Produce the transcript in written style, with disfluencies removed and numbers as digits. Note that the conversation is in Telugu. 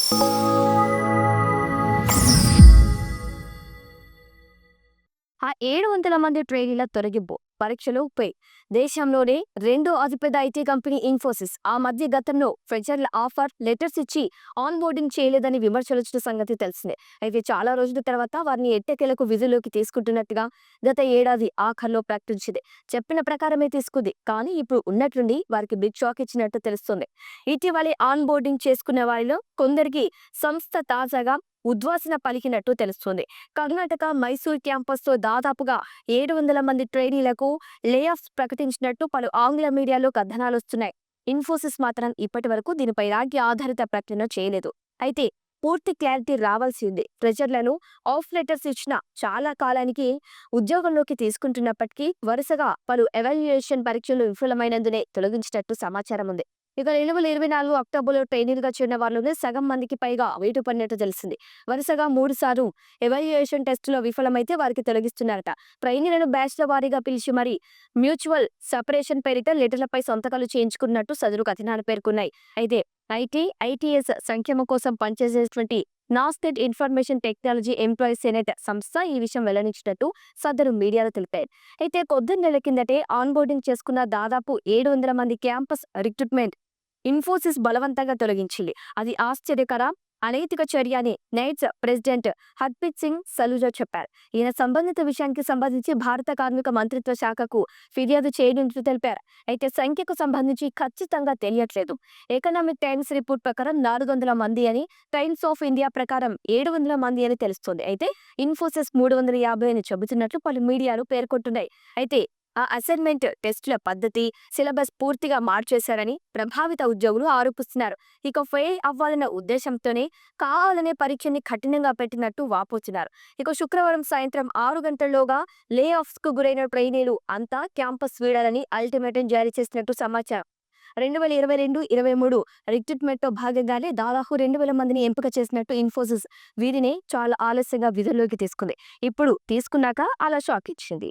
ఆ 700 మంది ట్రైనీల తొలగింపు పరీక్షలో పై దేశంలోనే రెండో అతిపెద్ద ఐటీ కంపెనీ ఇన్ఫోసిస్ ఆ మధ్య గతంలో ఫ్రెషర్ల ఆఫర్ లెటర్స్ ఇచ్చి ఆన్ బోర్డింగ్ చేయలేదని విమర్శలు వచ్చిన సంగతి తెలిసిందే. అయితే చాలా రోజుల తర్వాత వారిని ఎట్టకేలకు విధుల్లోకి తీసుకుంటున్నట్టుగా గత ఏడాది ఆఖర్లో ప్రకటించింది. చెప్పిన ప్రకారమే తీసుకుంది. కానీ ఇప్పుడు ఉన్నట్లుండి వారికి బిగ్ షాక్ ఇచ్చినట్టు తెలుస్తుంది. ఇటీవలే ఆన్ బోర్డింగ్ చేసుకున్న వారిలో కొందరికి సంస్థ తాజాగా ఉద్వాసన పలికినట్టు తెలుస్తుంది. కర్ణాటక మైసూర్ క్యాంపస్తో దాదాపుగా 700 మంది ట్రైనీలకు లే ఆఫ్స్ ప్రకటించినట్టు పలు ఆంగ్ల మీడియాలో కథనాలొస్తున్నాయి. ఇన్ఫోసిస్ మాత్రం ఇప్పటి వరకు దీనిపై రాజ్య ఆధారిత ప్రకటన చేయలేదు. అయితే పూర్తి క్లారిటీ రావాల్సి ఉంది. ప్రెజర్లను ఆఫ్ లెటర్స్ ఇచ్చిన చాలా కాలానికి ఉద్యోగంలోకి తీసుకుంటున్నప్పటికీ వరుసగా పలు ఎవాల్యుయేషన్ పరీక్షలు విఫలమైనందునే తొలగించినట్టు సమాచారం ఉంది. ఇక 2024 అక్టోబర్లో ట్రైనీలుగా చేరిన వారిలోనే సగం మందికి పైగా వేటు పడినట్టు తెలిసింది. వరుసగా 3 సార్లు ఎవాల్యుయేషన్ టెస్టులో విఫలమైతే వారికి తొలగిస్తున్నారట. ట్రైనీలను బ్యాచ్ల వారీగా పిలిచి మరి మ్యూచువల్ సెపరేషన్ పేరిట లెటర్లపై సంతకాలు చేయించుకున్నట్టు సదరు కథనాలు పేర్కొన్నాయి. అయితే ఐటీఎస్ సంక్షేమం కోసం పనిచేసేటువంటి నాస్టెడ్ ఇన్ఫర్మేషన్ టెక్నాలజీ ఎంప్లాయీస్ సెనెట్ సంస్థ ఈ విషయం వెల్లడించినట్టు సదరు మీడియాలో తెలిపారు. అయితే కొద్ది నెలల కిందటే ఆన్ బోర్డింగ్ చేసుకున్న దాదాపు 700 మంది క్యాంపస్ రిక్రూట్మెంట్ ఇన్ఫోసిస్ బలవంతంగా తొలగించింది. అది ఆశ్చర్యకర అనైతిక చర్య అని నైట్స్ ప్రెసిడెంట్ హర్ప్రీత్ సింగ్ సలూజా చెప్పారు. ఈయన సంబంధిత విషయానికి సంబంధించి భారత కార్మిక మంత్రిత్వ శాఖకు ఫిర్యాదు చేయనున్నట్లు తెలిపారు. అయితే సంఖ్యకు సంబంధించి ఖచ్చితంగా తెలియట్లేదు. ఎకనామిక్ టైమ్స్ రిపోర్ట్ ప్రకారం 400 మంది అని, టైమ్స్ ఆఫ్ ఇండియా ప్రకారం 700 మంది అని తెలుస్తోంది. అయితే ఇన్ఫోసిస్ 350 అని చెబుతున్నట్లు పలు మీడియాలు పేర్కొంటున్నాయి. అయితే ఆ అసైన్మెంట్ టెస్టుల పద్ధతి, సిలబస్ పూర్తిగా మార్చేశారని ప్రభావిత ఉద్యోగులు ఆరోపిస్తున్నారు. ఇక ఫెయిల్ అవ్వాలన్న ఉద్దేశంతోనే కావాలనే పరీక్షని కఠినంగా పెట్టినట్టు వాపోతున్నారు. ఇక శుక్రవారం సాయంత్రం 6 గంటల్లోగా లే ఆఫ్స్ కు గురైన ట్రైనీలు అంతా క్యాంపస్ వీడాలని అల్టిమేటం జారీ చేసినట్టు సమాచారం. 2022-23 రిక్రూట్మెంట్తో భాగంగానే దాదాపు 2000 మందిని ఎంపిక చేసినట్టు ఇన్ఫోసిస్ వీరిని చాలా ఆలస్యంగా విధుల్లోకి తీసుకుంది. ఇప్పుడు తీసుకున్నాక అలా షాక్ ఇచ్చింది.